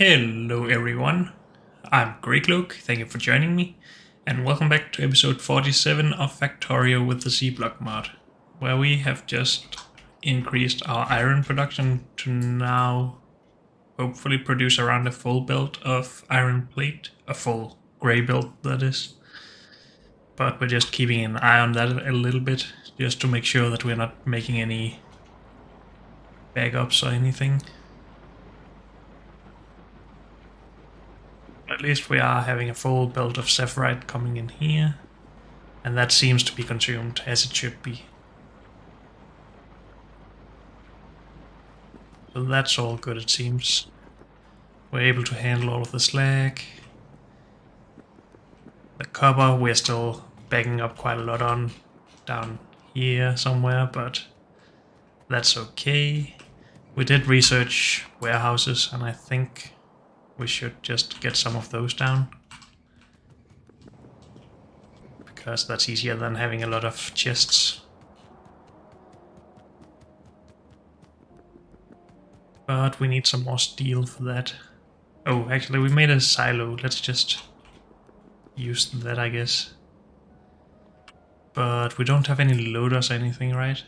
Hello everyone, I'm Greycloak, thank you for joining me, and welcome back to episode 47 of Factorio with the C-Block mod, where we have just increased our iron production to now hopefully produce around a full build of iron plate, a full grey build that is, but we're just keeping an eye on that a little bit, just to make sure that we're not making any backups or anything. At least we are having a full build of Zephyrite coming in here, and that seems to be consumed as it should be. So that's all good, it seems. We're able to handle all of the slag. The copper we're still backing up quite a lot on down here somewhere, but that's okay. We did research warehouses, and I think we should just get some of those down, because that's easier than having a lot of chests. But we need some more steel for that. Oh, actually we made a silo. Let's just use that, I guess. But we don't have any loaders or anything, right?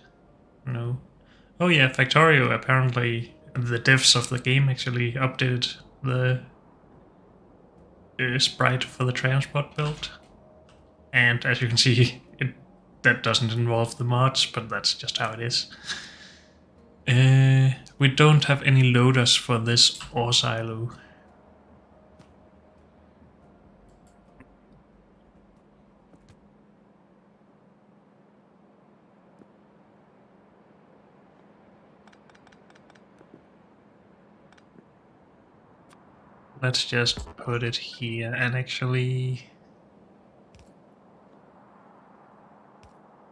No. Oh yeah, Factorio, apparently the devs of the game actually updated the sprite for the transport build. And as you can see, that doesn't involve the mods, but that's just how it is. We don't have any loaders for this ore silo. Let's just put it here and actually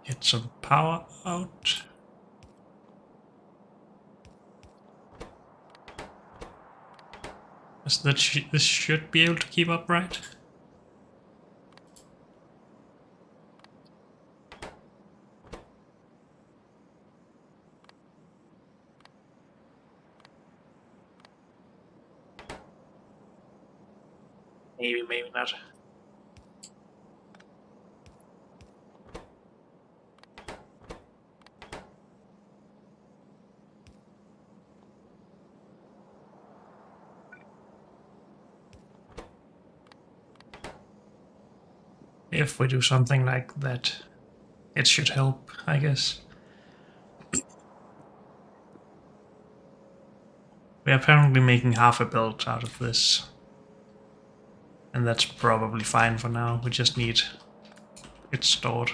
get some power out. This should be able to keep up, right? Maybe, maybe not. If we do something like that, it should help, I guess. We're apparently making half a build out of this. And that's probably fine for now. We just need it stored.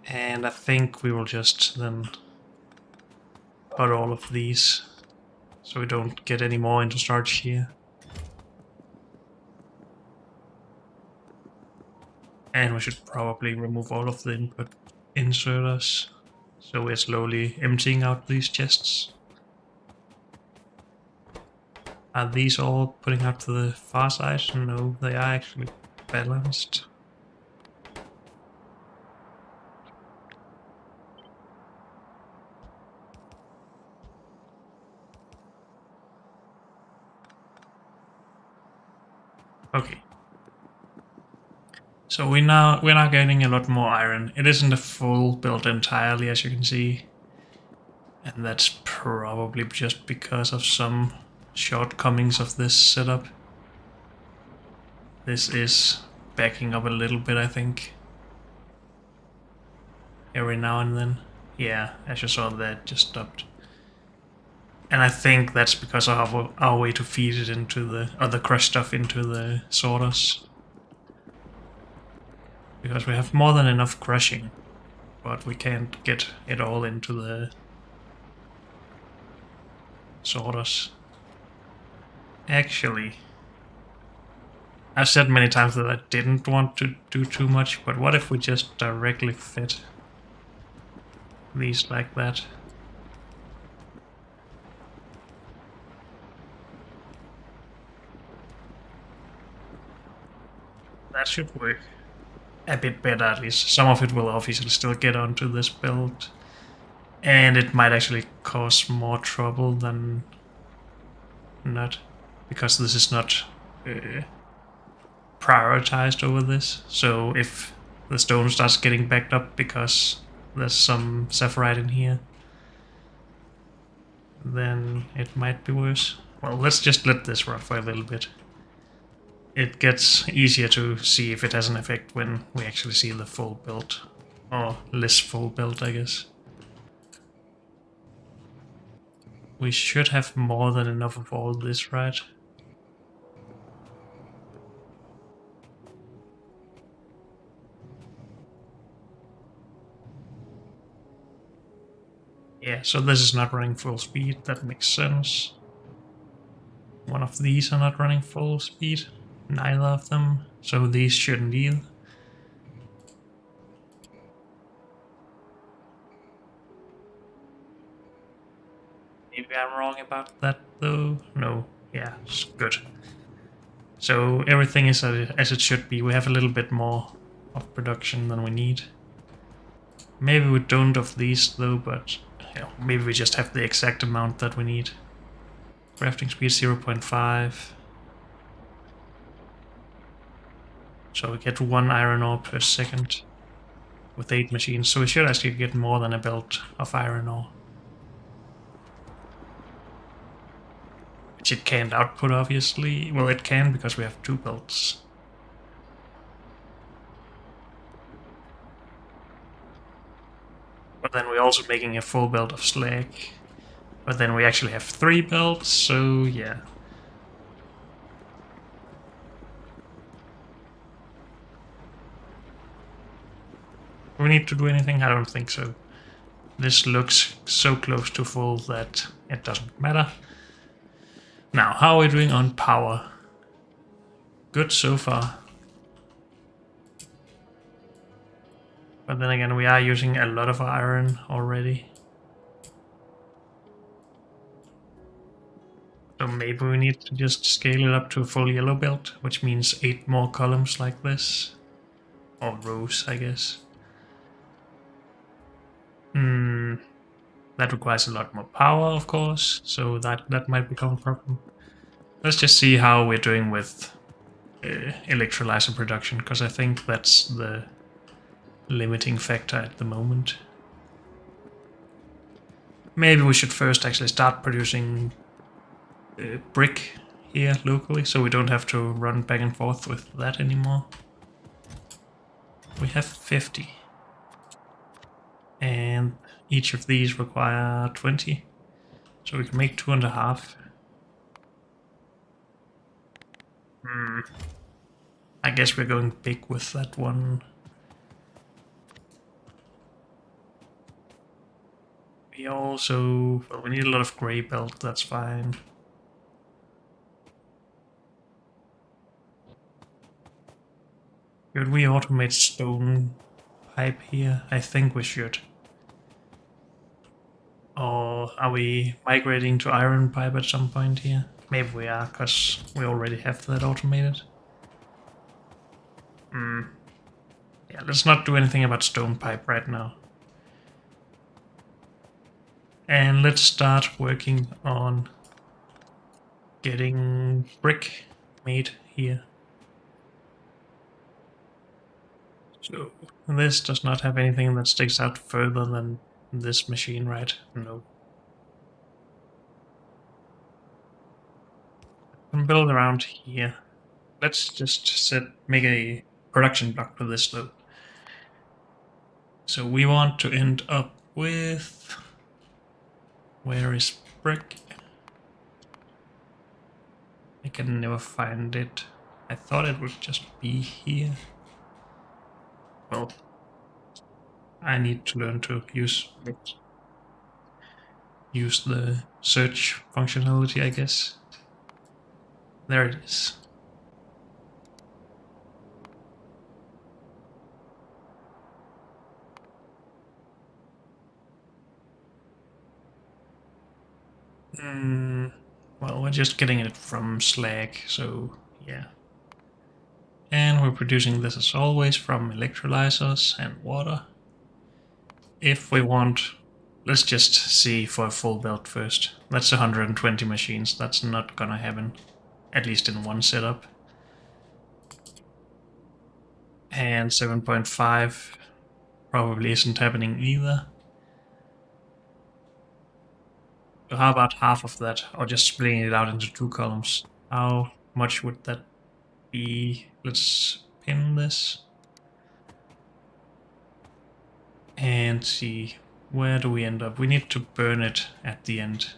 And I think we will just then put all of these so we don't get any more into storage here. And we should probably remove all of the input inserters, so we're slowly emptying out these chests. Are these all putting out to the far side? No, they are actually balanced. Okay. So we're now getting a lot more iron. It isn't a full build entirely, as you can see. And that's probably just because of some shortcomings of this setup. This is backing up a little bit, I think. Every now and then. Yeah, as you saw, that just stopped. And I think that's because of our way to feed it into the other crushed stuff into the sorters. Because we have more than enough crushing, but we can't get it all into the sorters. Actually, I've said many times that I didn't want to do too much, but what if we just directly fed these like that? That should work a bit better, at least. Some of it will obviously still get onto this build. And it might actually cause more trouble than not, because this is not prioritized over this. So if the stone starts getting backed up because there's some sapphirite in here, then it might be worse. Well, let's just let this rot for a little bit. It gets easier to see if it has an effect when we actually see the full build. Or less full build, I guess. We should have more than enough of all this, right? Yeah, so this is not running full speed, that makes sense. One of these are not running full speed, neither of them, so these shouldn't either. Maybe I'm wrong about that though? No, yeah, it's good. So everything is as it should be. We have a little bit more of production than we need. Maybe we don't of these though, but maybe we just have the exact amount that we need. Crafting speed 0.5. So we get 1 iron ore per second with 8 machines. So we should actually get more than a belt of iron ore. Which it can't output, obviously. Well, it can because we have 2 belts. But then we're also making a full belt of slag. But then we actually have 3 belts, so yeah. Do we need to do anything? I don't think so. This looks so close to full that it doesn't matter. Now, how are we doing on power? Good so far. But then again, we are using a lot of iron already. So maybe we need to just scale it up to a full yellow belt, which means 8 more columns like this. Or rows, I guess. That requires a lot more power, of course, so that might become a problem. Let's just see how we're doing with electrolyzer production, because I think that's the limiting factor at the moment. Maybe we should first actually start producing brick here locally, so we don't have to run back and forth with that anymore. We have 50. And each of these require 20. So we can make 2.5. I guess we're going big with that one. We also... well, we need a lot of grey belt, that's fine. Should we automate stone pipe here? I think we should. Or are we migrating to iron pipe at some point here? Maybe we are, because we already have that automated. Yeah, let's not do anything about stone pipe right now. And let's start working on getting brick made here. So this does not have anything that sticks out further than this machine, right? No. I can build around here. Let's just make a production block for this though. So we want to end up with... where is brick? I can never find it. I thought it would just be here. Well, I need to learn to use the search functionality, I guess. There it is. Well, we're just getting it from slag, so yeah. And we're producing this as always from electrolyzers and water. If we want Let's just see for a full build first. That's 120 machines. That's not gonna happen. At least in one setup. And 7.5 probably isn't happening either. So how about half of that? Or just splitting it out into 2 columns? How much would that be? Let's pin this. And see, where do we end up? We need to burn it at the end.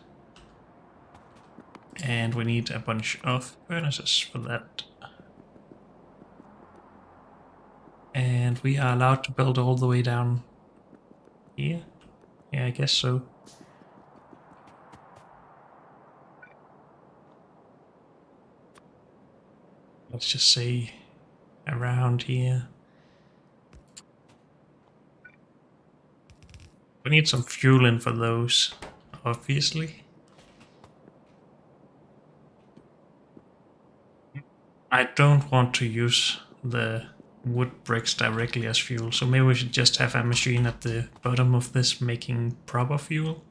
And we need a bunch of furnaces for that. And we are allowed to build all the way down here? Yeah, I guess so. Let's just say around here. We need some fuel in for those, obviously. I don't want to use the wood bricks directly as fuel, so maybe we should just have a machine at the bottom of this making proper fuel.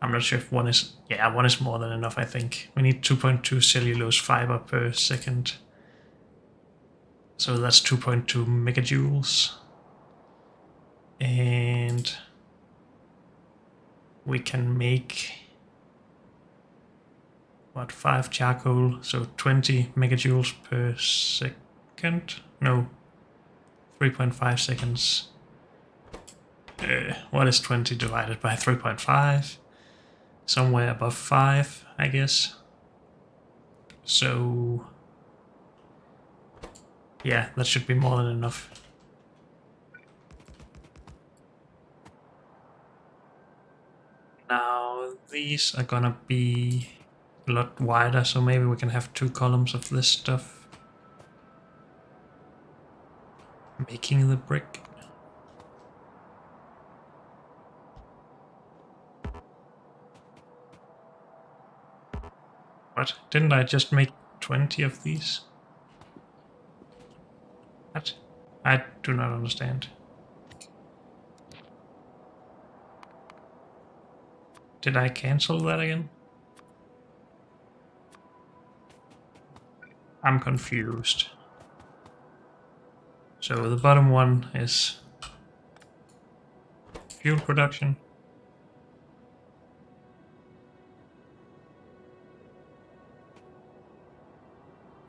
I'm not sure if one is... yeah, one is more than enough, I think. We need 2.2 cellulose fiber per second. So that's 2.2 megajoules. And we can make... what, 5 charcoal, so 20 megajoules per second? No, 3.5 seconds. What is 20 divided by 3.5? Somewhere above 5, I guess. So... yeah, that should be more than enough. Now, these are gonna be a lot wider, so maybe we can have 2 columns of this stuff. Making the brick. What? Didn't I just make 20 of these? What? I do not understand. Did I cancel that again? I'm confused. So the bottom one is fuel production.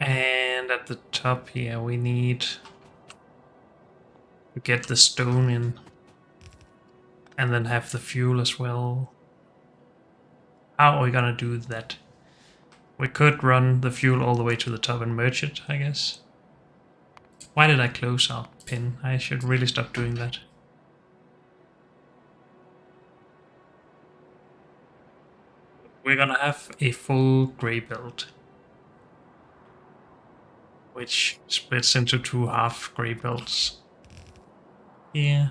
And at the top here we need to get the stone in. And then have the fuel as well. How are we gonna do that? We could run the fuel all the way to the top and merge it, I guess. Why did I close our pin? I should really stop doing that. We're gonna have a full grey belt, which splits into 2 half grey belts. Yeah.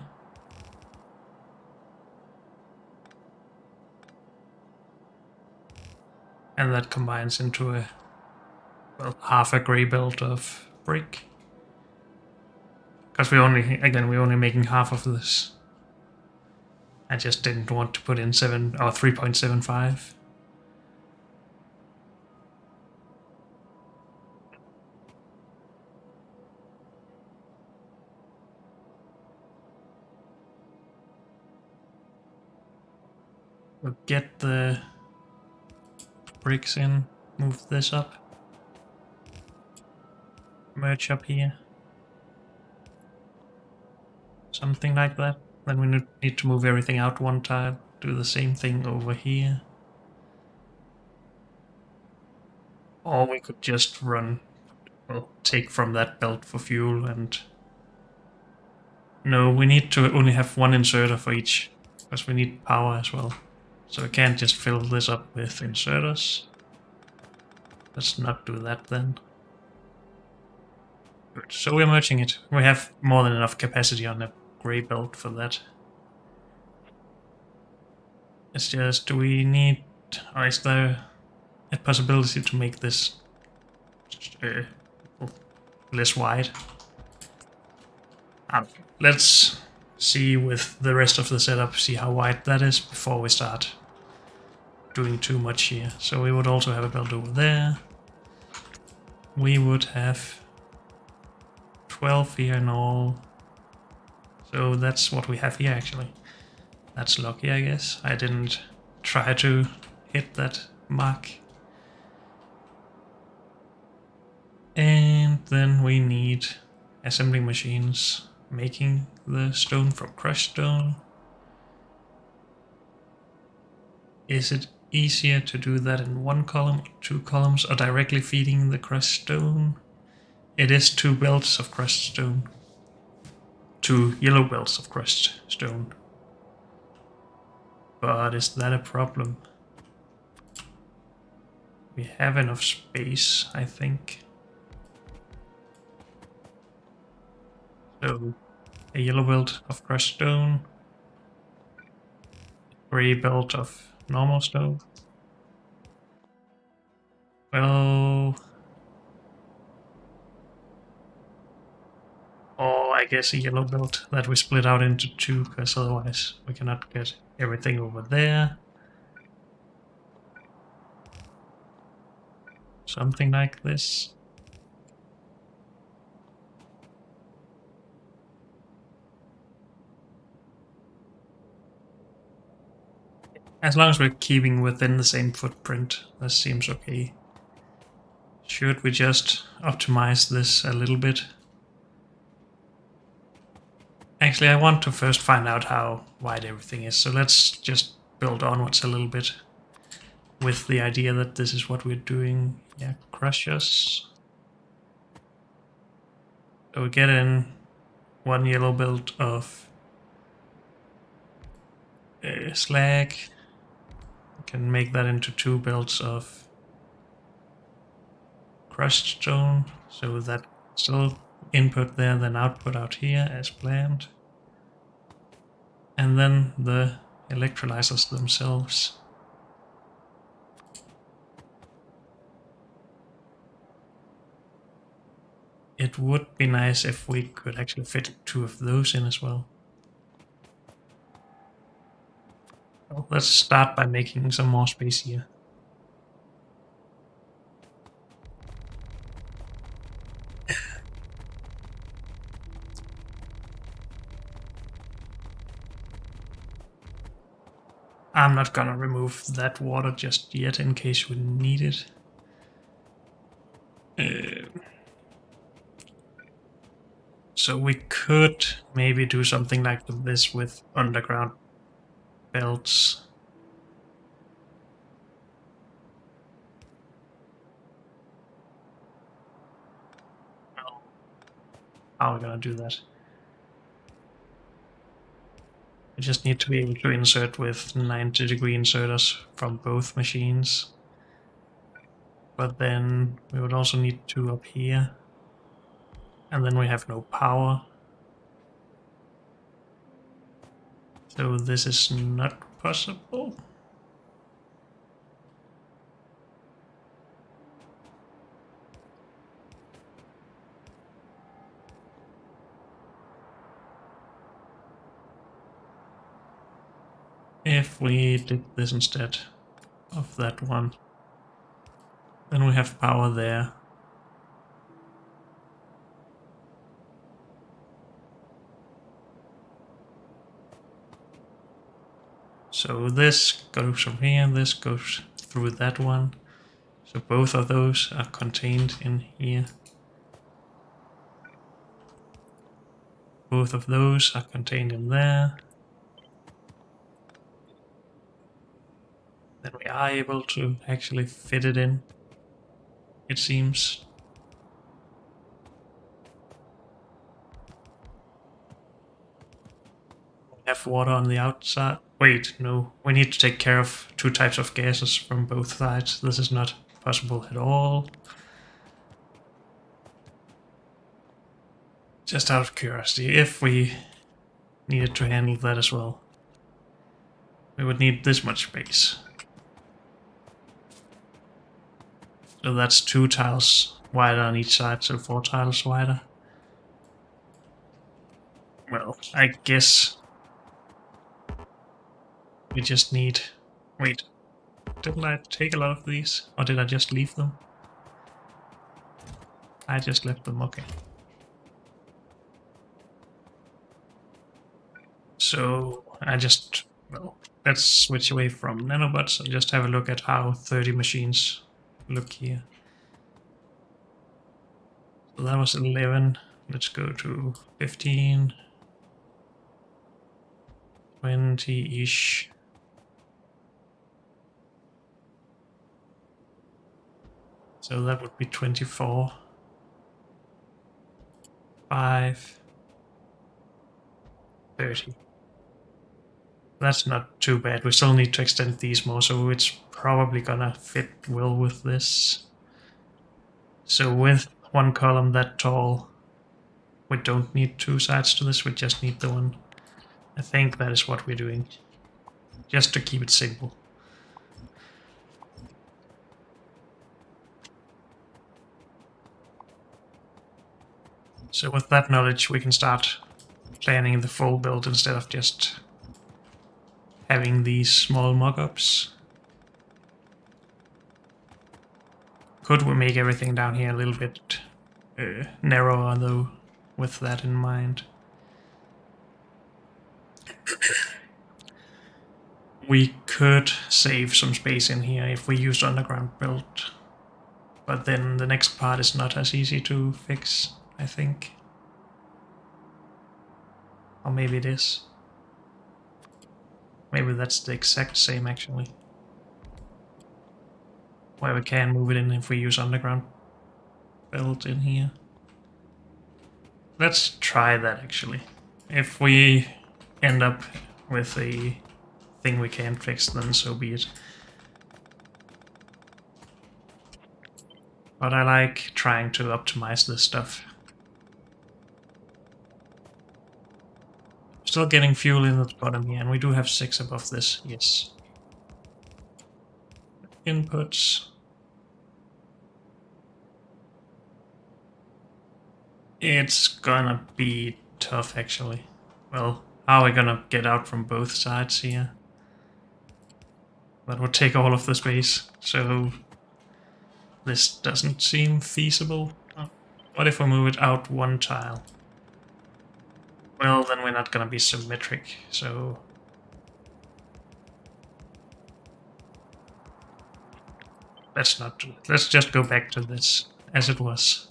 And that combines into a, well, half a grey belt of brick. Because we're only making half of this. I just didn't want to put in 7 or 3.75. We'll get the bricks in, move this up, merge up here. Something like that. Then we need to move everything out one tile, do the same thing over here. Or we could just run, well, take from that belt for fuel and... no, we need to only have one inserter for each, because we need power as well. So we can't just fill this up with inserters. Let's not do that then. Good. So we're merging it. We have more than enough capacity on the grey belt for that. It's just, do we need... or is there a possibility to make this less wide? Let's see with the rest of the setup, see how wide that is before we start doing too much here. So we would also have a belt over there. We would have 12 here in all. So that's what we have here actually. That's lucky, I guess. I didn't try to hit that mark. And then we need assembling machines making the stone from crushed stone. Is it easier to do that in one column, 2 columns, or directly feeding the crushed stone? It is 2 belts of crushed stone. 2 yellow belts of crushed stone. But is that a problem? We have enough space, I think. So, a yellow belt of crushed stone. Grey belt of normal stone. Well... Or I guess a yellow belt that we split out into 2, because otherwise we cannot get everything over there. Something like this. As long as we're keeping within the same footprint, this seems okay. Should we just optimize this a little bit? Actually, I want to first find out how wide everything is, so let's just build onwards a little bit with the idea that this is what we're doing. Yeah, crushers. So we get in 1 yellow belt of slag. We can make that into 2 belts of crushed stone, so that still input there, then output out here as planned. And then the electrolyzers themselves. It would be nice if we could actually fit 2 of those in as well. Well, let's start by making some more space here. I'm not gonna remove that water just yet in case we need it. So we could maybe do something like this with underground belts. How are we gonna do that? We just need to be able to insert with 90-degree inserters from both machines. But then we would also need 2 up here. And then we have no power. So this is not possible. If we did this instead of that one, then we have power there. So this goes from here, this goes through that one. So both of those are contained in here. Both of those are contained in there. Then we are able to actually fit it in, it seems. We have water on the outside. Wait, no. We need to take care of 2 types of gases from both sides. This is not possible at all. Just out of curiosity, if we needed to handle that as well, we would need this much space. So that's 2 tiles wider on each side, so 4 tiles wider. Well, I guess we just need... Wait, didn't I take a lot of these? Or did I just leave them? I just left them, okay. So I just... Well, let's switch away from nanobots and just have a look at how 30 machines look here. So that was 11. Let's go to 15. 20-ish. So that would be 24. 5. 30. That's not too bad. We still need to extend these more, so it's probably gonna fit well with this. So with one column that tall, we don't need two sides to this, we just need the one. I think that is what we're doing, just to keep it simple. So with that knowledge, we can start planning the full build instead of just having these small mock-ups. Could we make everything down here a little bit narrower though, with that in mind? We could save some space in here if we used underground build, but then the next part is not as easy to fix, I think. Or maybe it is. Maybe that's the exact same actually. Where we can move it in if we use underground build in here. Let's try that actually. If we end up with a thing we can't fix, then so be it. But I like trying to optimize this stuff. Still getting fuel in at the bottom here, and we do have 6 above this, yes. Inputs. It's gonna be tough actually. Well, how are we gonna get out from both sides here? That would take all of the space, so this doesn't seem feasible. What if we move it out one tile? Well, then we're not gonna be symmetric, so... Let's not do it. Let's just go back to this, as it was.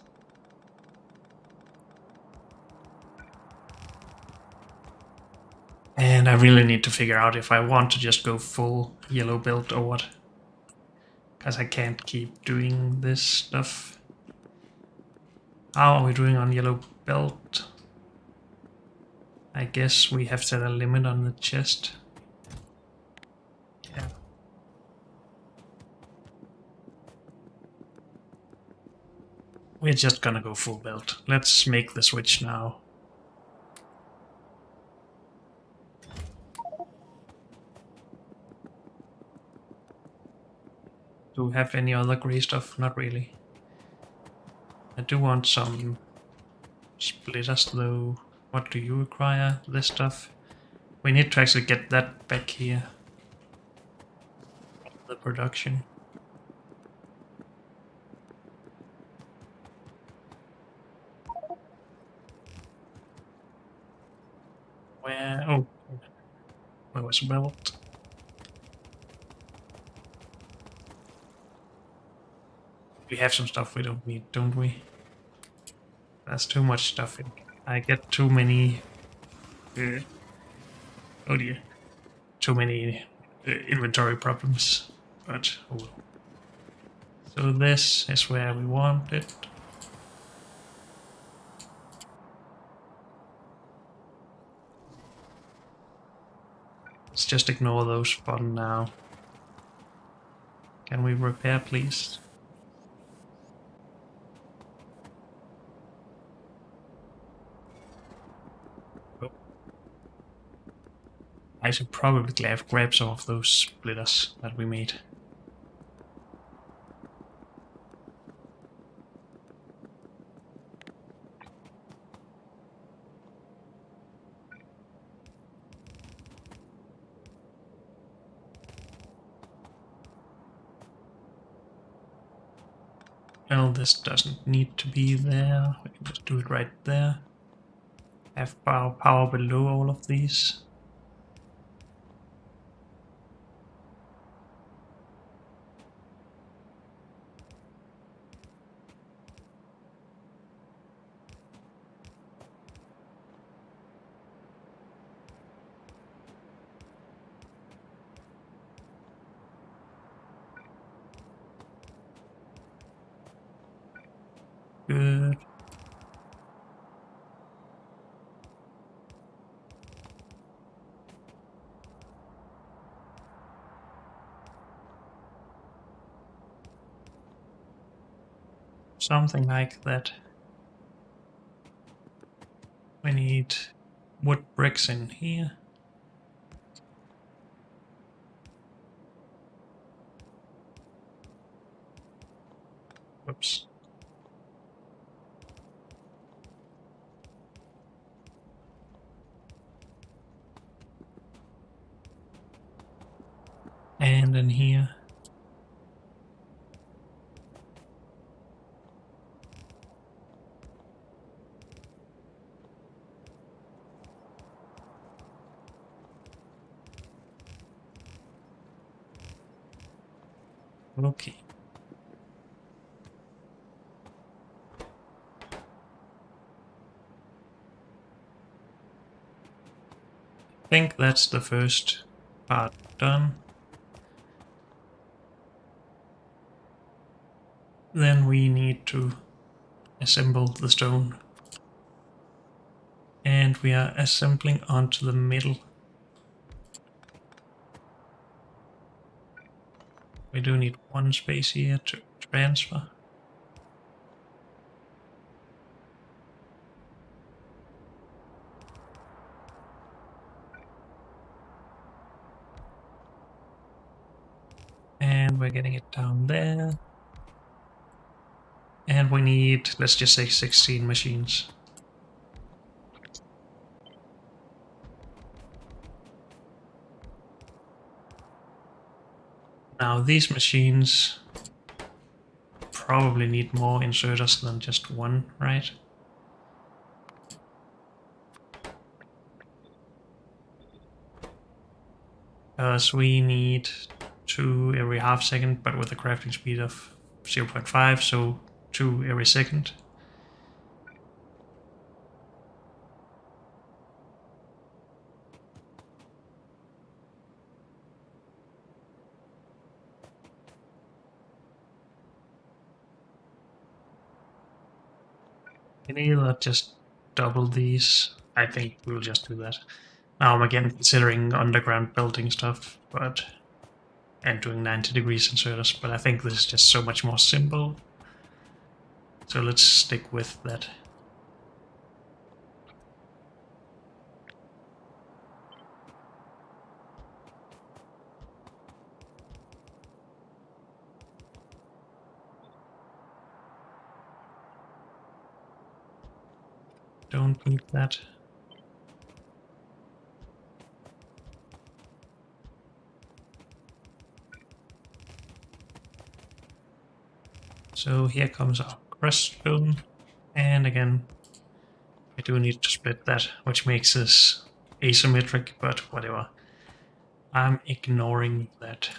And I really need to figure out if I want to just go full yellow build or what. Because I can't keep doing this stuff. How are we doing on yellow belt? I guess we have set a limit on the chest. Yeah. We're just gonna go full belt. Let's make the switch now. Do we have any other grey stuff? Not really. I do want some splitters though. What do you require? This stuff? We need to actually get that back here. The production. Where? Oh, where was belt? We have some stuff we don't need, don't we? That's too much stuff. I get too many... oh dear. Too many inventory problems. But, oh well. So this is where we want it. Let's just ignore those for now. Can we repair, please? I should probably grab some of those splitters that we made. Well, this doesn't need to be there. We can just do it right there. Have power below all of these. Good. Something like that. We need wood bricks in here. Whoops. And in here. Okay. I think that's the first part done. Then we need to assemble the stone. And we are assembling onto the middle. We do need one space here to transfer. And we're getting it down there. And we need, let's just say 16 machines. Now these machines probably need more inserters than just one, right? Because we need 2 every half second, but with a crafting speed of 0.5, so 2 every second. Can either just double these. I think we'll just do that. Now I'm again considering underground building stuff, but and doing 90 degrees inserters, but I think this is just so much more simple. So let's stick with that. Don't need that. So here comes our crushed stone. And again, I do need to split that, which makes this asymmetric, but whatever. I'm ignoring that.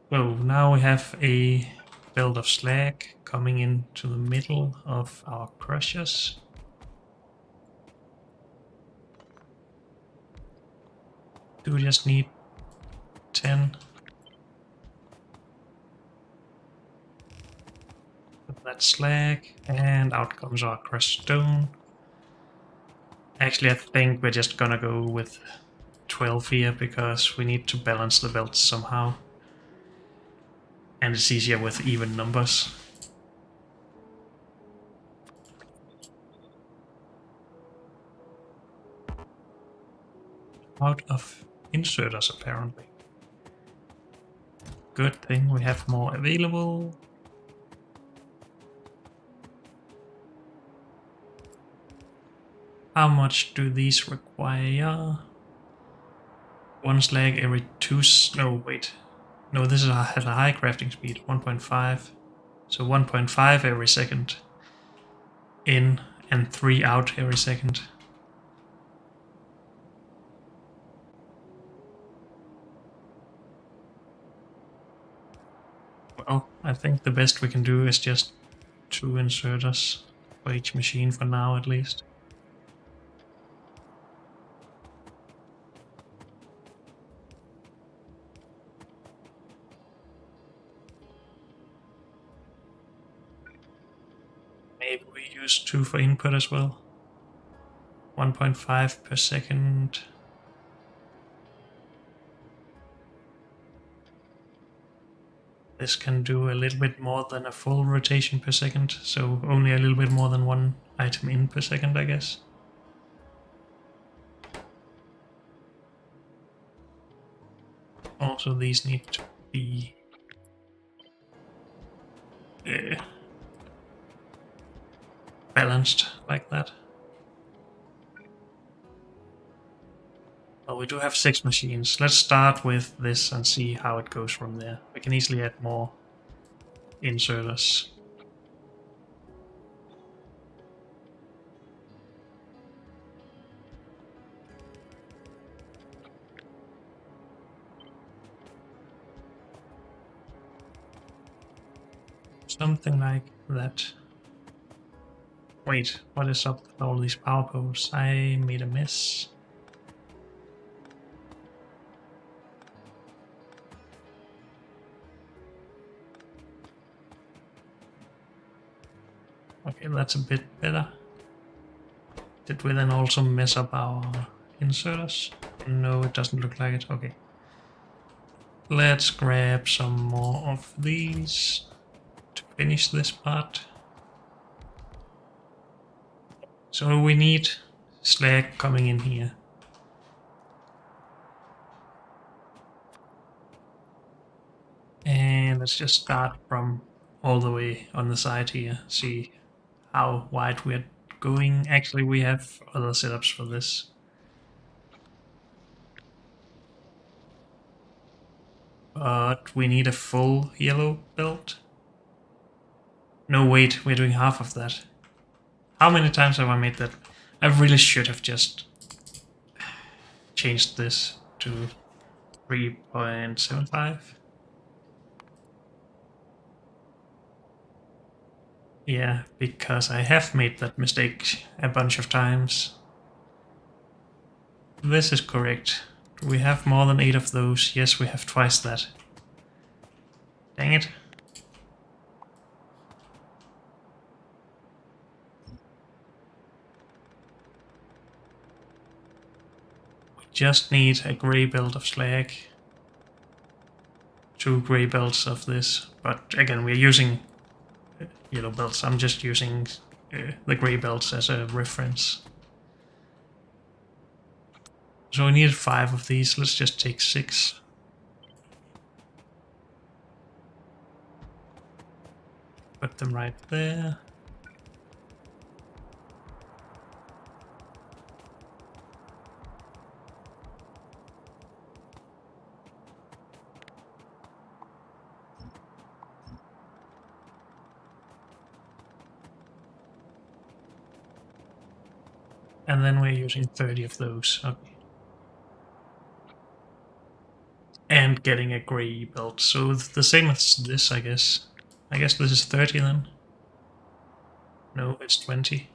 So now we have a belt of slag coming into the middle of our crushers. Do we just need 10? Put that slag, and out comes our crushed stone. Actually, I think we're just gonna go with 12 here because we need to balance the belts somehow. And it's easier with even numbers. Out of inserters, apparently. Good thing we have more available. How much do these require? 1 slag every 2... No, wait. No, this has a high crafting speed, 1.5. So 1.5 every second in and 3 out every second. Well, I think the best we can do is just 2 inserters for each machine for now at least. Maybe we use 2 for input as well. 1.5 per second. This can do a little bit more than a full rotation per second, so only a little bit more than 1 item in per second, I guess. Also, these need to be balanced like that. Well, we do have 6 machines. Let's start with this and see how it goes from there. We can easily add more inserters. Something like that. Wait, what is up with all these power poles? I made a mess. Okay, that's a bit better. Did we then also mess up our inserters? No, it doesn't look like it. Okay. Let's grab some more of these to finish this part. So we need slag coming in here. And let's just start from all the way on the side here. See how wide we're going. Actually, we have other setups for this. But we need a full yellow belt. No, wait, we're doing half of that. How many times have I made that? I really should have just changed this to 3.75. Yeah, because I have made that mistake a bunch of times. This is correct. Do we have more than 8 of those? Yes, we have twice that. Dang it. We just need a grey belt of slag. 2 grey belts of this. But again, we're using yellow belts. I'm just using the grey belts as a reference. So we need 5 of these. Let's just take 6. Put them right there. And then we're using 30 of those. Okay. And getting a grey belt. So the same as this, I guess. I guess this is 30 then. No, it's 20.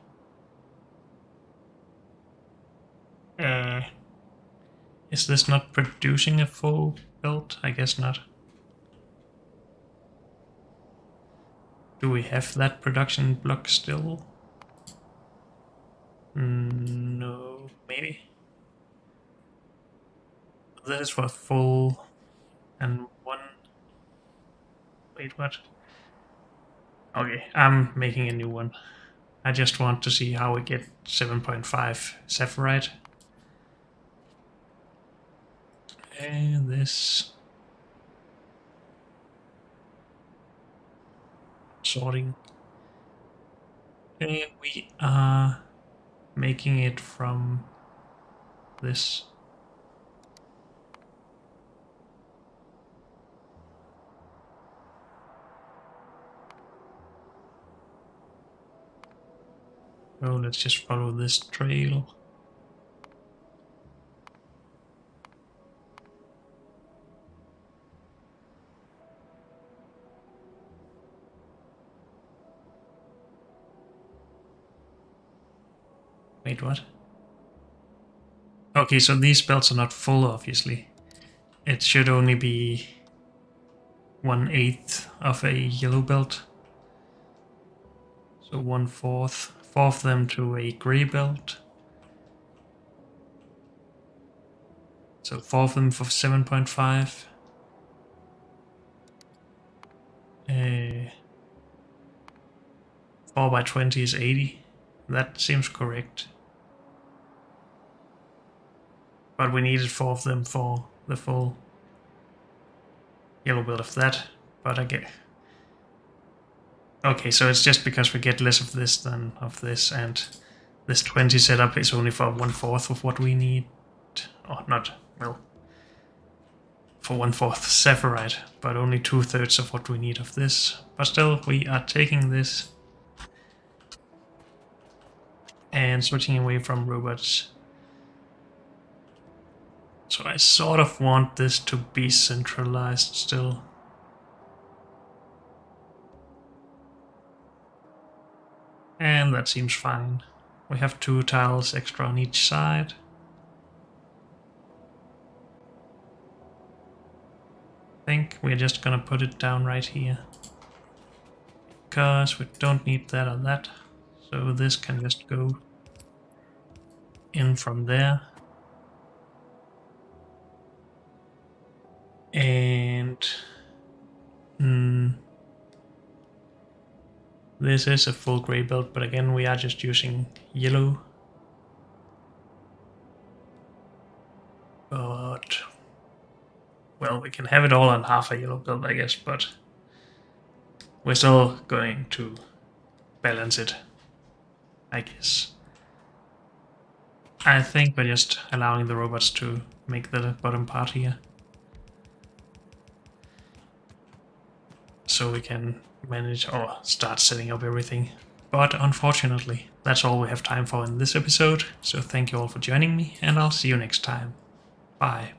Is this not producing a full belt? I guess not. Do we have that production block still? No, maybe. This is for full and 1. Wait, what? Okay, I'm making a new one. I just want to see how we get 7.5 Saphirite. And this. Sorting. And we are making it from this. So let's just follow this trail. Wait, what? Okay, so these belts are not full, obviously. It should only be 1/8 of a yellow belt. So 1/4. 4 of them to a grey belt. So 4 of them for 7.5. 4 by 20 is 80. That seems correct. But we needed 4 of them for the full yellow belt of that. But I get... Okay, so it's just because we get less of this than of this, and this 20 setup is only for 1/4 of what we need. Or not, well, for 1/4 Sephirite, but only 2/3 of what we need of this. But still, we are taking this and switching away from robots. So I sort of want this to be centralized still. And that seems fine. We have 2 tiles extra on each side. I think we're just gonna put it down right here. Because we don't need that or that. So this can just go in from there. And this is a full grey belt, but again we are just using yellow. But well, we can have it all on half a yellow belt, I guess, but we're still going to balance it, I guess. I think we're just allowing the robots to make the bottom part here. So we can manage or start setting up everything. But unfortunately, that's all we have time for in this episode. So thank you all for joining me, and I'll see you next time. Bye.